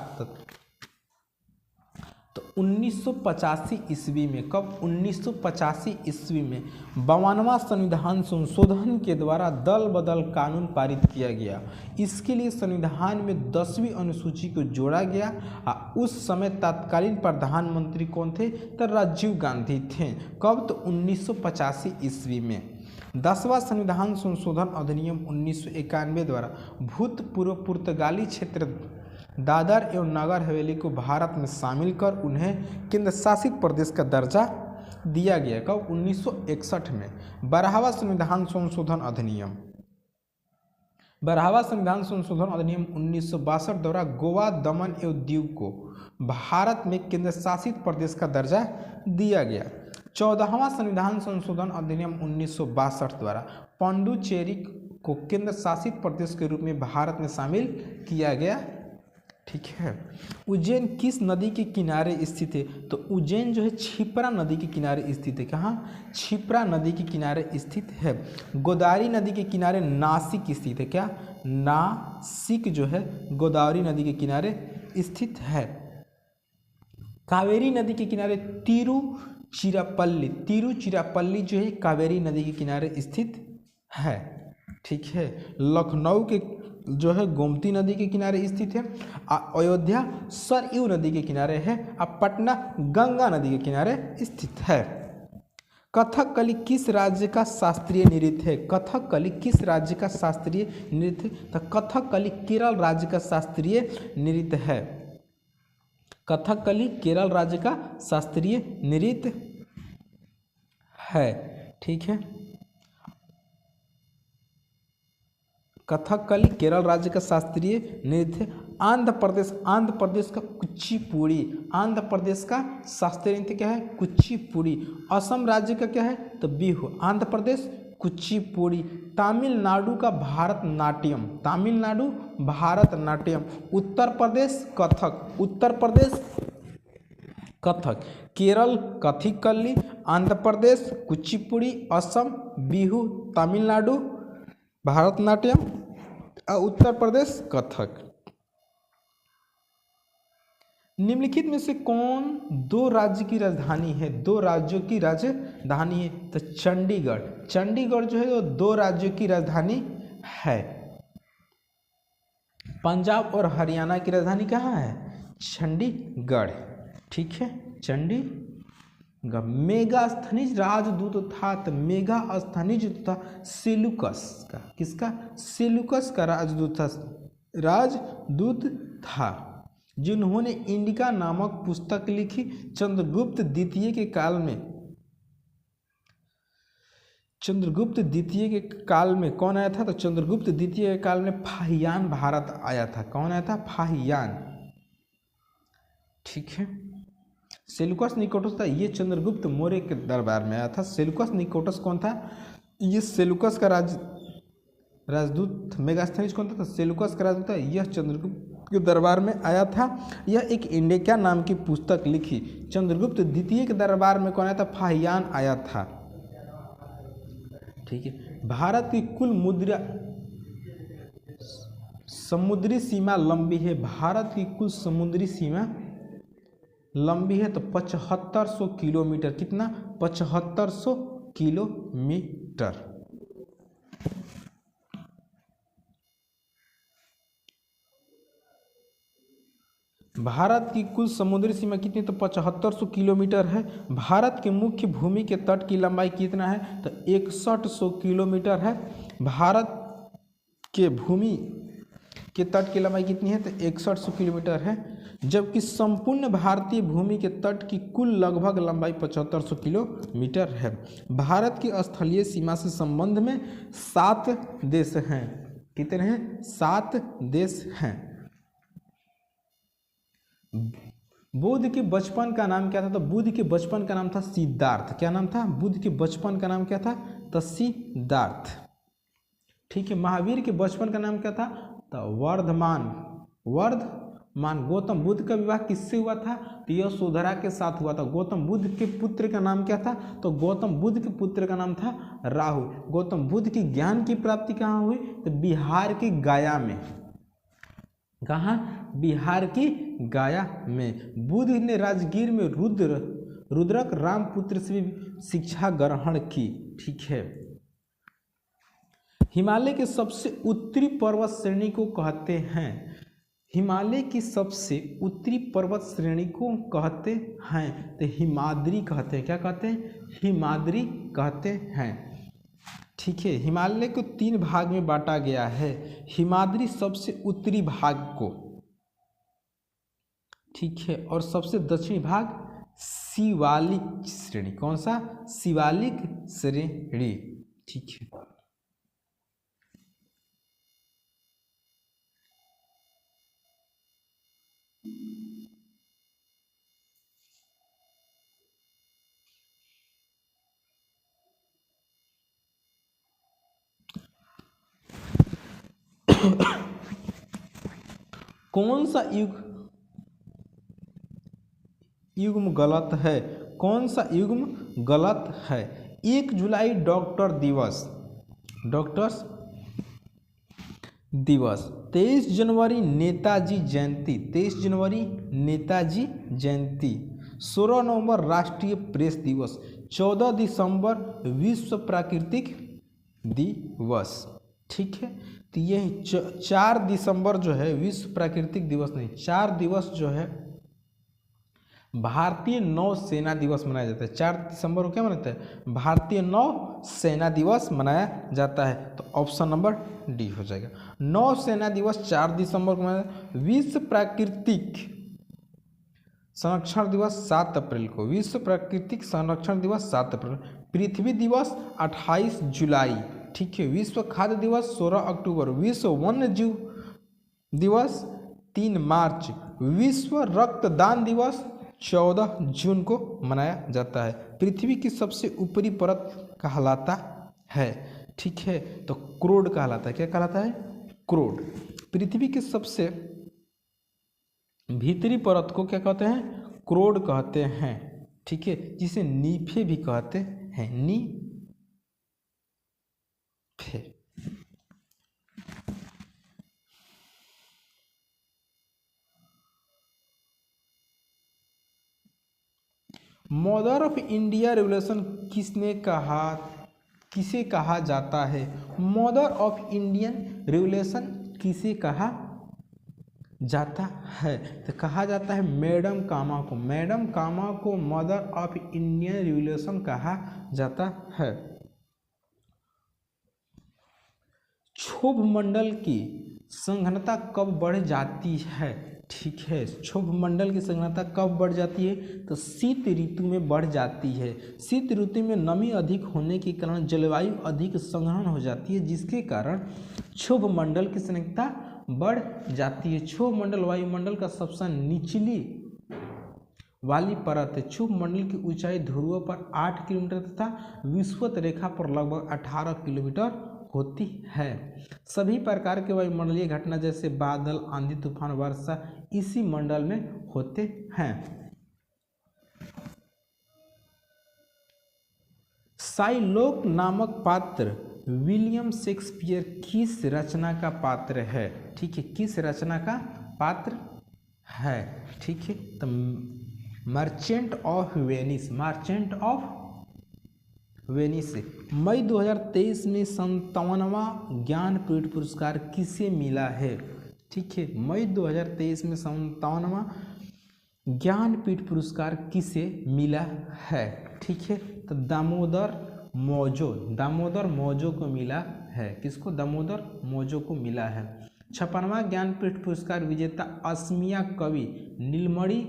तो 1985 ईस्वी में। कब? 1985 ईस्वी में 52वां संविधान संशोधन के द्वारा दल बदल कानून पारित किया गया। इसके लिए संविधान में 10वीं अनुसूची को जोड़ा गया। उस समय तत्कालीन प्रधानमंत्री कौन थे? तो राजीव गांधी थे। कब? तो 1985 ईस्वी में। 10वां संविधान संशोधन अधिनियम 1991 द्वारा भूतपूर्व पुर्तगाली क्षेत्र दादर एवं नगर हवेली को भारत में शामिल कर उन्हें केंद्र शासित प्रदेश का दर्जा दिया गया। कब? 1961 में। 12वां संविधान संशोधन अधिनियम, 12वां संविधान संशोधन अधिनियम 1962 द्वारा गोवा, दमन एवं दीव को भारत में केंद्र शासित प्रदेश का दर्जा दिया गया। 14वां संविधान संशोधन अधिनियम 1962 द्वारा पुडुचेरी को केंद्र शासित प्रदेश के रूप में भारत में शामिल किया गया। ठीक है। उज्जैन किस नदी के किनारे स्थित है? तो उज्जैन जो है क्षिप्रा नदी के किनारे स्थित है। कहाँ? क्षिप्रा नदी के किनारे स्थित है। गोदावरी नदी के किनारे नासिक स्थित है। क्या? नासिक जो है गोदावरी नदी के किनारे स्थित है। कावेरी नदी के किनारे तिरुचिरापल्ली, तिरुचिरापल्ली जो है कावेरी नदी के किनारे स्थित है। ठीक है। लखनऊ के जो है गोमती नदी के किनारे स्थित है। अयोध्या सरयू नदी के किनारे है। अब पटना गंगा नदी के किनारे स्थित है। कथकली किस राज्य का शास्त्रीय नृत्य है? कथकली किस राज्य का शास्त्रीय नृत्य? तो कथकली केरल राज्य का शास्त्रीय नृत्य है। कथकली केरल राज्य का शास्त्रीय नृत्य है। ठीक है। कथकली केरल राज्य का शास्त्रीय नृत्य। आंध्र प्रदेश का कुचिपुड़ी, आंध्र प्रदेश का शास्त्रीय नृत्य क्या है? कुचिपुड़ी। असम राज्य का क्या है? तो बिहू। आंध्र प्रदेश कुचिपुड़ी। तमिलनाडु का भारतनाट्यम, तमिलनाडु भारतनाट्यम। उत्तर प्रदेश कथक, उत्तर प्रदेश कथक। केरल कथकली, आंध्र प्रदेश कुचिपुड़ी, असम बिहू, तमिलनाडु भारतनाट्यम और उत्तर प्रदेश कथक। निम्नलिखित में से कौन दो राज्य की राजधानी है? दो राज्यों की राजधानी है तो चंडीगढ़, चंडीगढ़ जो है वो दो राज्यों की राजधानी है। पंजाब और हरियाणा की राजधानी कहाँ है? चंडीगढ़, ठीक है, चंडीगढ़। मेगा स्थनिज राजदूत था, तो मेगा स्थनिज था सेलुकस का, किसका? सेलुकस का राजदूत था, जिन्होंने इंडिका नामक पुस्तक लिखी। चंद्रगुप्त द्वितीय के काल में, चंद्रगुप्त द्वितीय के काल में कौन आया था? तो चंद्रगुप्त द्वितीय के काल में फाहियान भारत आया था। कौन आया था? फाहियान, ठीक है। सेलुकस निकोटस था, ये चंद्रगुप्त मौर्य के दरबार में आया था। सेलुकस निकोटस कौन था? ये सेलुकस का राजदूत। मेगास्थनीज कौन था? तो सेलुकस का राजदूत था, यह चंद्रगुप्त के दरबार में आया था। यह एक इंडिका नाम की पुस्तक लिखी। चंद्रगुप्त द्वितीय के दरबार में कौन आया था? फाहियान आया था, ठीक है। भारत की कुल समुद्री सीमा लंबी है। भारत की कुल समुद्री सीमा लंबी है तो 7500 किलोमीटर। कितना? 7500 किलोमीटर। भारत की कुल समुद्री सीमा कितनी? तो 7500 किलोमीटर है। भारत के मुख्य भूमि के तट की लंबाई कितना है? तो 6100 किलोमीटर है। भारत के भूमि के तट की लंबाई कितनी है? तो 6100 किलोमीटर है, जबकि संपूर्ण भारतीय भूमि के तट की कुल लगभग लंबाई 7500 किलोमीटर है। भारत की स्थलीय सीमा से संबंध में 7 देश हैं। कितने हैं? 7 देश हैं। बुद्ध के बचपन का नाम क्या था? तो बुद्ध के बचपन का नाम था सिद्धार्थ। क्या नाम था? बुद्ध के बचपन का नाम क्या था? तो सिद्धार्थ, ठीक है। महावीर के बचपन का नाम क्या था? तो वर्धमान, वर्धमान। गौतम बुद्ध का विवाह किससे हुआ था? तो यशोधरा के साथ हुआ था। गौतम बुद्ध के पुत्र का नाम क्या था? तो गौतम बुद्ध के पुत्र का नाम था राहुल। गौतम बुद्ध की ज्ञान की प्राप्ति कहाँ हुई? तो बिहार की गया में। कहाँ? बिहार की गया में। बुद्ध ने राजगीर में रुद्रक रामपुत्र से भी शिक्षा ग्रहण की, ठीक है। हिमालय के सबसे उत्तरी पर्वत श्रेणी को कहते हैं? हिमालय की सबसे उत्तरी पर्वत श्रेणी को कहते हैं तो हिमाद्री कहते हैं। क्या कहते हैं? हिमाद्री कहते हैं, ठीक है। हिमालय को 3 भाग में बांटा गया है। हिमाद्री सबसे उत्तरी भाग को, ठीक है, और सबसे दक्षिणी भाग शिवालिक श्रेणी। कौन सा? शिवालिक श्रेणी, ठीक है। कौन सा युग्म गलत है? कौन सा युग्म गलत है? 1 जुलाई डॉक्टर दिवस, डॉक्टर्स दिवस। 23 जनवरी नेताजी जयंती, 23 जनवरी नेताजी जयंती। 16 नवंबर राष्ट्रीय प्रेस दिवस। 14 दिसंबर विश्व प्राकृतिक दिवस, ठीक है। तो यही 4 दिसंबर जो है विश्व प्राकृतिक दिवस नहीं, 4 दिवस जो है भारतीय नौसेना दिवस मनाया जाता है। 4 दिसंबर को क्या मनाता है? भारतीय नौसेना दिवस मनाया जाता है। तो ऑप्शन नंबर डी हो जाएगा। नौसेना दिवस 4 दिसंबर को मनाया। विश्व प्राकृतिक संरक्षण दिवस 7 अप्रैल को। विश्व प्राकृतिक संरक्षण दिवस 7 अप्रैल। पृथ्वी दिवस 28 जुलाई, ठीक है। विश्व खाद्य दिवस 16 अक्टूबर। विश्व वन्य जीव दिवस 3 मार्च। विश्व रक्तदान दिवस 14 जून को मनाया जाता है। पृथ्वी की सबसे ऊपरी परत कहलाता है, ठीक है, तो क्रोड कहलाता है। क्या कहलाता है? क्रोड। पृथ्वी की सबसे भीतरी परत को क्या कहते हैं? क्रोड कहते हैं, ठीक है, जिसे नीफे भी कहते हैं, नीफे। मदर ऑफ इंडिया रेवोल्यूशन किसे कहा जाता है? मदर ऑफ इंडियन रेवोल्यूशन किसे कहा जाता है? तो कहा जाता है मैडम कामा को। मैडम कामा को मदर ऑफ इंडियन रिवॉल्यूशन कहा जाता है। क्षोभ मंडल की संघनता कब बढ़ जाती है? ठीक है, क्षोभ मंडल की संघनता कब बढ़ जाती है? तो शीत ऋतु में बढ़ जाती है। शीत ऋतु में नमी अधिक होने के कारण जलवायु अधिक संघनन हो जाती है, जिसके कारण क्षोभ मंडल की संघनता बढ़ जाती है। क्षोभ मंडल वायुमंडल का सबसे निचली वाली परत है। क्षोभ मंडल की ऊंचाई ध्रुवों पर 8 किलोमीटर तथा विषुवत रेखा पर लगभग 18 किलोमीटर होती है। सभी प्रकार के वायुमंडलीय घटना जैसे बादल, आंधी, तूफान, वर्षा इसी मंडल में होते हैं। शाइलॉक नामक पात्र विलियम शेक्सपियर किस रचना का पात्र है? ठीक है, किस रचना का पात्र है? ठीक है, तो merchant of Venice. Merchant of Venice. मई 2023 में 57वां ज्ञानपीठ पुरस्कार किसे मिला है? ठीक है, मई 2023 में 57वां ज्ञानपीठ पुरस्कार किसे मिला है? ठीक है, तो दामोदर मौजो को मिला है। किसको? दामोदर मौजो को मिला है। 56वां ज्ञानपीठ पुरस्कार विजेता असमिया कवि नीलमणि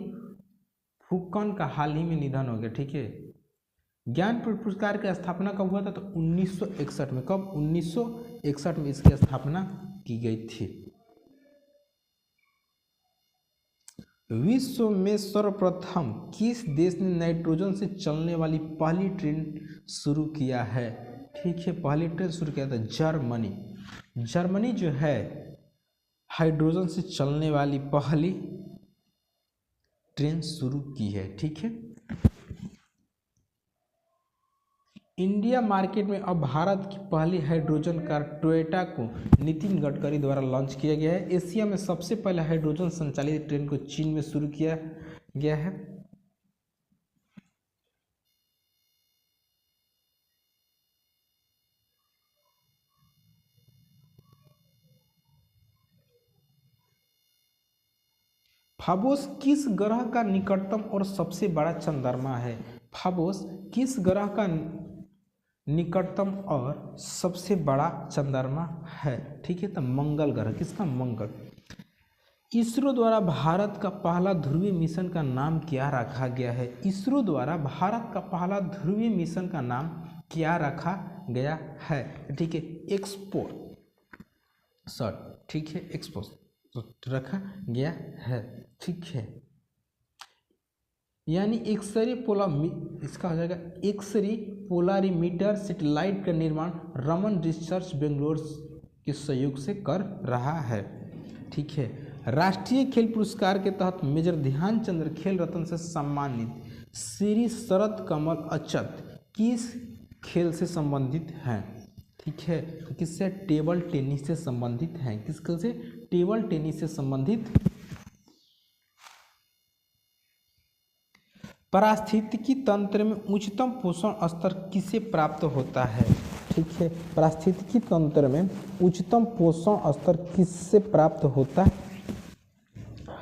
फुक्कन का हाल ही में निधन हो गया। ठीक है, ज्ञानपीठ पुरस्कार की स्थापना कब हुआ था? तो 1961 में। कब? 1961 में इसकी स्थापना की गई थी। विश्व में सर्वप्रथम किस देश ने नाइट्रोजन से चलने वाली पहली ट्रेन शुरू किया है? ठीक है, पहली ट्रेन शुरू किया था जर्मनी। जर्मनी जो है हाइड्रोजन से चलने वाली पहली ट्रेन शुरू की है। ठीक है, इंडिया मार्केट में अब भारत की पहली हाइड्रोजन कार टोयोटा को नितिन गडकरी द्वारा लॉन्च किया गया है। एशिया में सबसे पहले हाइड्रोजन संचालित ट्रेन को चीन में शुरू किया गया है। फाबोस किस ग्रह का निकटतम और सबसे बड़ा चंद्रमा है? फाबोस किस ग्रह का निकटतम और सबसे बड़ा चंद्रमा है? ठीक है, तो मंगल ग्रह। किसका? मंगल। इसरो द्वारा भारत का पहला ध्रुवीय मिशन का नाम क्या रखा गया है? इसरो द्वारा भारत का पहला ध्रुवीय मिशन का नाम क्या रखा गया है? ठीक है, ठीक है, एक्सपोस रखा गया है। ठीक है, यानी इसका हो जाएगा एक्सरे पोलारीमीटर सैटेलाइट का निर्माण रमन रिसर्च बेंगलोर के सहयोग से कर रहा है। ठीक है, राष्ट्रीय खेल पुरस्कार के तहत मेजर ध्यानचंद खेल रत्न से सम्मानित श्री शरद कमल अचत किस खेल से संबंधित हैं? ठीक है, किससे? टेबल टेनिस से संबंधित हैं। किस खेल से? टेबल टेनिस से संबंधित। पारिस्थितिकी तंत्र में उच्चतम पोषण स्तर किसे प्राप्त होता है? ठीक है, पारिस्थितिकी तंत्र में उच्चतम पोषण स्तर किससे प्राप्त होता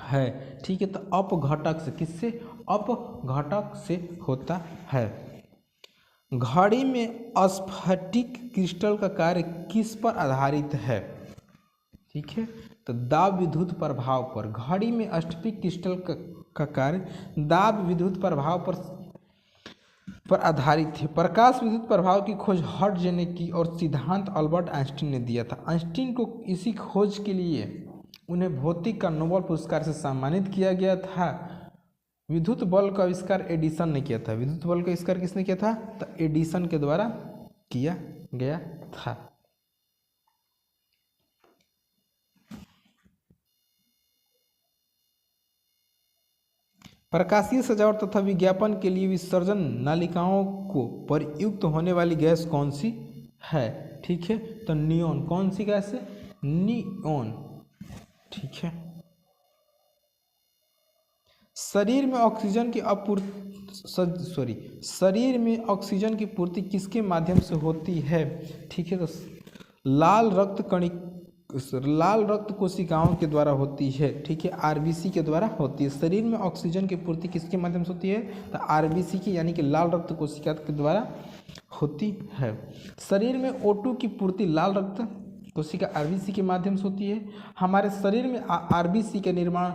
है? ठीक है, तो अपघटक से। किससे? अपघटक से होता है। घड़ी में स्फटिक क्रिस्टल का कार्य किस पर आधारित है? ठीक है, तो दाब विद्युत प्रभाव पर। घड़ी में स्फटिक क्रिस्टल का कार्य दाब विद्युत प्रभाव पर आधारित है। प्रकाश विद्युत प्रभाव की खोज हर्ट्ज ने की और सिद्धांत अल्बर्ट आइंस्टीन ने दिया था। आइंस्टीन को इसी खोज के लिए उन्हें भौतिक का नोबेल पुरस्कार से सम्मानित किया गया था। विद्युत बल्ब का आविष्कार एडिसन ने किया था। विद्युत बल्ब का आविष्कार किसने किया था? तो एडिसन के द्वारा किया गया था। प्रकाशीय सजावट तथा विज्ञापन के लिए विसर्जन नालिकाओं को प्रयुक्त होने वाली गैस कौन सी है? ठीक है, तो नियोन। कौन सी गैस है? नियोन। ठीक है। शरीर में ऑक्सीजन की शरीर में ऑक्सीजन की पूर्ति किसके माध्यम से होती है? ठीक है, तो लाल रक्त कोशिकाओं के द्वारा होती है। ठीक है, आरबीसी के द्वारा होती है। शरीर में ऑक्सीजन की पूर्ति किसके माध्यम से होती है? तो आरबीसी की यानी कि लाल रक्त कोशिका के द्वारा होती है। शरीर में O2 की पूर्ति लाल रक्त कोशिका आरबीसी के माध्यम से होती है। हमारे शरीर में आरबीसी के निर्माण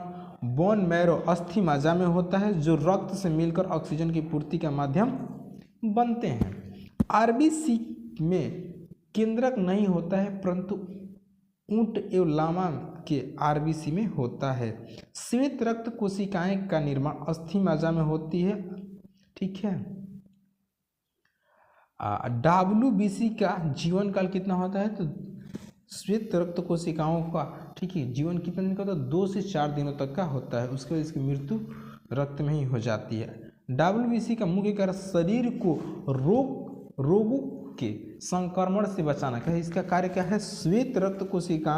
बोन मैरो अस्थि मज्जा में होता है, जो रक्त से मिलकर ऑक्सीजन की पूर्ति का माध्यम बनते हैं। आरबीसी में केंद्रक नहीं होता है, परंतु ऊंट एवं लामा के आरबीसी में होता है। श्वेत रक्त कोशिकाएं का निर्माण अस्थि मज्जा में होती है। ठीक है। डब्ल्यूबीसी का जीवन काल कितना होता है? तो श्वेत रक्त कोशिकाओं का, ठीक है, जीवन कितने दिन का होता है? 2 से 4 दिनों तक का होता है। उसके बाद इसकी मृत्यु रक्त में ही हो जाती है। डब्ल्यूबीसी का मुख्य कार्य शरीर को रोगों के संक्रमण से बचाना। क्या है इसका कार्य? क्या है? श्वेत रक्त कोशिका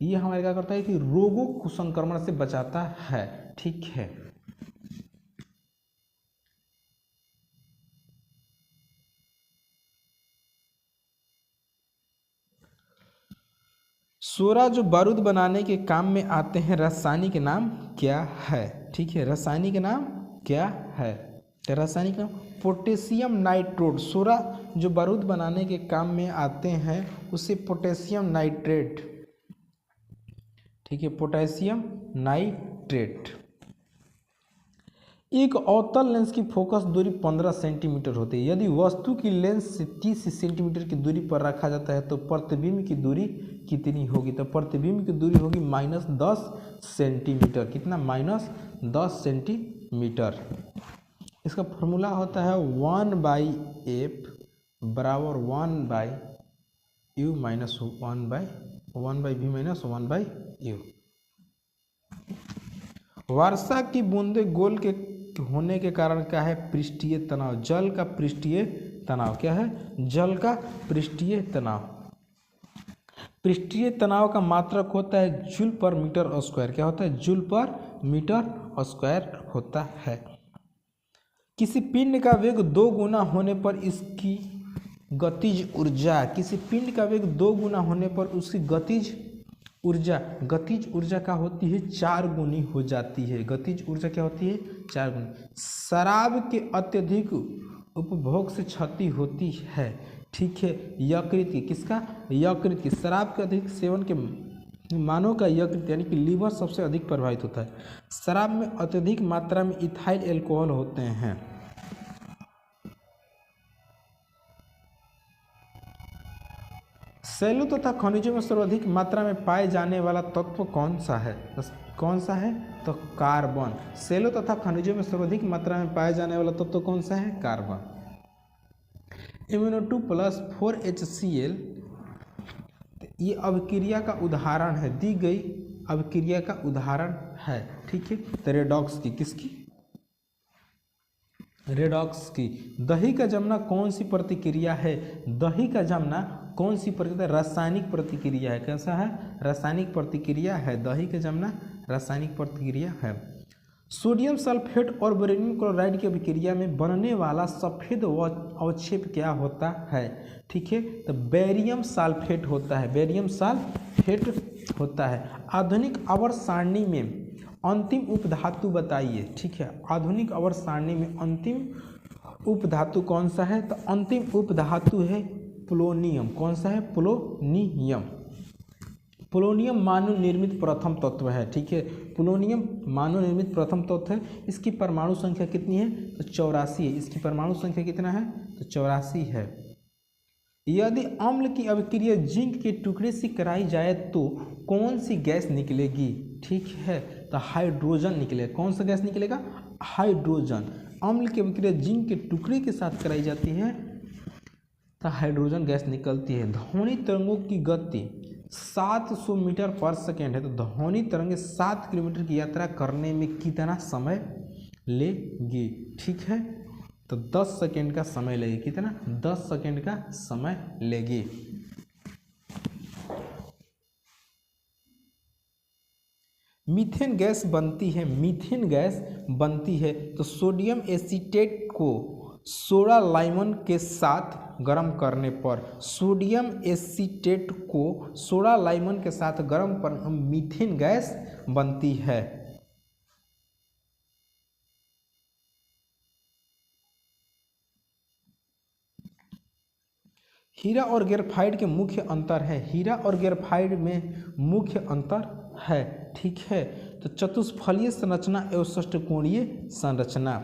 ये हमारे क्या करता है कि रोगों को संक्रमण से बचाता है। ठीक है। सोरा जो बारूद बनाने के काम में आते हैं, रासायनिक नाम क्या है? ठीक है, रासायनिक नाम क्या है? रासायनिक नाम पोटेशियम नाइट्रेट। सोरा जो बारूद बनाने के काम में आते हैं उसे पोटेशियम नाइट्रेट, ठीक है, पोटेशियम नाइट्रेट। एक अवतल लेंस की फोकस दूरी 15 सेंटीमीटर होती है। यदि वस्तु की लेंस से 30 सेंटीमीटर की दूरी पर रखा जाता है तो प्रतिबिंब की दूरी कितनी होगी? तो प्रतिबिंब की दूरी होगी -10 सेंटीमीटर। कितना? -10 सेंटीमीटर। इसका फॉर्मूला होता है 1/f बराबर 1/u minus 1/v minus 1/u। वर्षा की बूंदें गोल के होने के कारण क्या है? पृष्ठीय तनाव। जल का पृष्ठीय तनाव क्या है? जल का पृष्ठीय तनाव। पृष्ठीय तनाव का मात्रक होता है जूल पर मीटर स्क्वायर। क्या होता है? जूल पर मीटर स्क्वायर होता है। किसी पिंड का वेग 2 गुना होने पर इसकी गतिज ऊर्जा, किसी पिंड का वेग 2 गुना होने पर उसकी गतिज ऊर्जा क्या होती है? 4 गुनी हो जाती है। गतिज ऊर्जा क्या होती है? 4 गुनी। शराब के अत्यधिक उपभोग से क्षति होती है। ठीक है, यकृत की। किसका? यकृत की। शराब के अधिक सेवन के मानव का यकृत यानी कि लीवर सबसे अधिक प्रभावित होता है। शराब में अत्यधिक मात्रा में इथाइल एल्कोहल होते हैं। सेलुलोज तथा खनिजों में सर्वाधिक मात्रा में पाए जाने वाला तत्व कौन सा है? कौन सा है? तो कार्बन। सेलुलोज तथा खनिजों में सर्वाधिक मात्रा में पाए जाने वाला तत्व कौन सा है? कार्बन। MnO2 + 4HCl ये अभिक्रिया का उदाहरण है, दी गई अभिक्रिया का उदाहरण है। ठीक है, तो रेडॉक्स की। किसकी? रेडॉक्स की। दही का जमना कौन सी प्रतिक्रिया है? दही का जमना कौन सी प्रतिक्रिया? रासायनिक प्रतिक्रिया है। कैसा है? रासायनिक प्रतिक्रिया है। दही का जमना रासायनिक प्रतिक्रिया है। सोडियम सल्फेट और बेरियम क्लोराइड की अभिक्रिया में बनने वाला सफेद अवक्षेप क्या होता है? ठीक है, तो बेरियम सल्फेट होता है। बेरियम सल्फेट होता है। आधुनिक आवर्त सारणी में अंतिम उपधातु बताइए। ठीक है, आधुनिक आवर्त सारणी में अंतिम उपधातु कौन सा है? तो अंतिम उपधातु है पोलोनियम। कौन सा है? पोलोनियम। पोलोनियम मानव निर्मित प्रथम तत्व है। ठीक है, पोलोनियम मानव निर्मित प्रथम तत्व है। इसकी परमाणु संख्या कितनी है? तो 84 है। इसकी परमाणु संख्या कितना है? तो 84 है। यदि अम्ल की अभिक्रिया जिंक के टुकड़े से कराई जाए तो कौन सी गैस निकलेगी? ठीक है, तो हाइड्रोजन निकलेगा। कौन सा गैस निकलेगा? हाइड्रोजन। अम्ल की अभिक्रिया जिंक के टुकड़े के साथ कराई जाती है तो हाइड्रोजन गैस निकलती है। ध्वनि तरंगों की गति 700 मीटर पर सेकेंड है, तो ध्वनि तरंगें 7 किलोमीटर की यात्रा करने में कितना समय लेगी? ठीक है, तो 10 सेकेंड का समय लेगी। कितना? 10 सेकेंड का समय लेगी। मीथेन गैस बनती है, मीथेन गैस बनती है तो सोडियम एसीटेट को सोडा लाइमन के साथ गर्म करने पर, सोडियम एसीटेट को सोडा लाइमन के साथ गर्म पर मीथेन गैस बनती है। हीरा और ग्रेफाइट के मुख्य अंतर है। हीरा और ग्रेफाइट में मुख्य अंतर है। ठीक है, तो चतुष्फलीय संरचना एवं षट्कोणीय संरचना।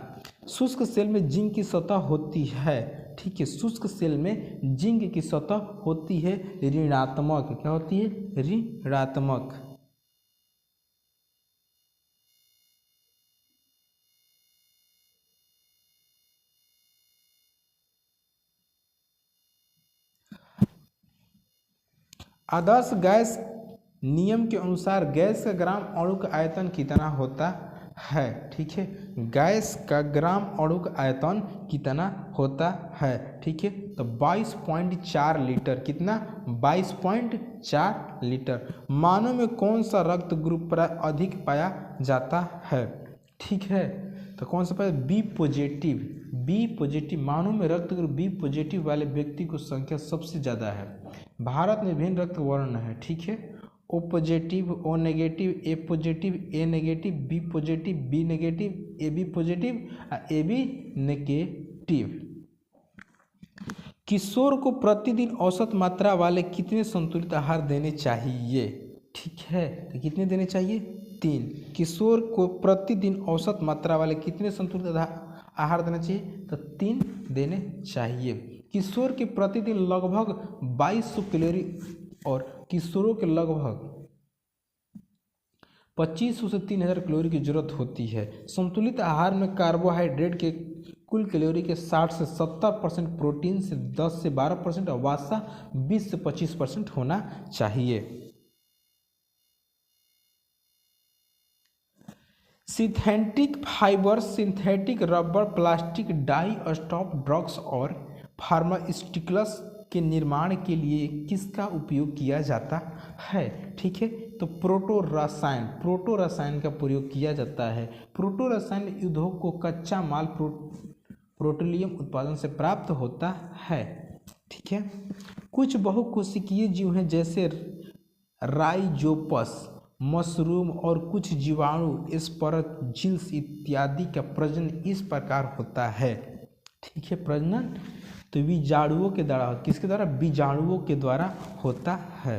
शुष्क सेल में जिंक की सतह होती है। ठीक है, शुष्क सेल में जिंक की सतह होती है ऋणात्मक। क्या होती है? ऋणात्मक। आदर्श गैस नियम के अनुसार गैस का ग्राम अणु का आयतन कितना होता है? ठीक है, गैस का ग्राम अणु का आयतन कितना होता है? ठीक है, तो 22.4 लीटर। कितना? 22.4 लीटर। मानव में कौन सा रक्त ग्रुप अधिक पाया जाता है? ठीक है, तो कौन सा पाया? B positive. B positive. मानव में रक्त ग्रुप बी पॉजिटिव वाले व्यक्ति की संख्या सबसे ज़्यादा है। भारत में विभिन्न रक्त वर्ण है। ठीक है, O positive, O negative, A positive, A negative, B positive, B negative, A B positive, A B negative. Kishore को प्रतिदिन औसत मात्रा वाले कितने संतुलित आहार देने चाहिए? ठीक है, तो कितने देने चाहिए? 3। किशोर को प्रतिदिन औसत मात्रा वाले कितने संतुलित आहार देना चाहिए? तो 3 देने चाहिए। किशोर के प्रतिदिन लगभग 2200 कैलोरी और किशोरों के लगभग 2500 से 3000 कैलोरी की जरूरत होती है। संतुलित आहार में कार्बोहाइड्रेट के कुल कैलोरी के 60 से 70%, प्रोटीन से 10 से 12% और वसा 20 से 25% होना चाहिए। Synthetic fibre, synthetic rubber, plastic, dye stop drugs और फार्मास्यूटिकल्स के निर्माण के लिए किसका उपयोग किया जाता है? ठीक है, तो प्रोटो रसायन का प्रयोग किया जाता है। प्रोटो रसायन उद्योग को कच्चा माल पेट्रोलियम उत्पादन से प्राप्त होता है। ठीक है, कुछ बहुकोशिकीय जीव हैं जैसे राइजोपस, मशरूम और कुछ जीवाणु स्परजिल्स इत्यादि का प्रजनन इस प्रकार होता है। ठीक है, प्रजनन तो बीजाणुओं के द्वारा। किसके द्वारा? बीजाणुओं के द्वारा होता है।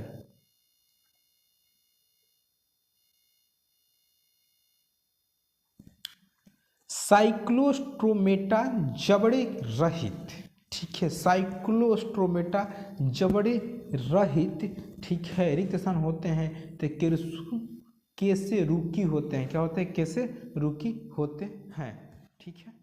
साइक्लोस्ट्रोमेटा जबड़े रहित। ठीक है, साइक्लोस्ट्रोमेटा जबड़े रहित। ठीक है, रिक्त स्थान होते हैं तो केसे रुकी होते हैं। क्या होते हैं? केसे रुकी होते हैं। ठीक है।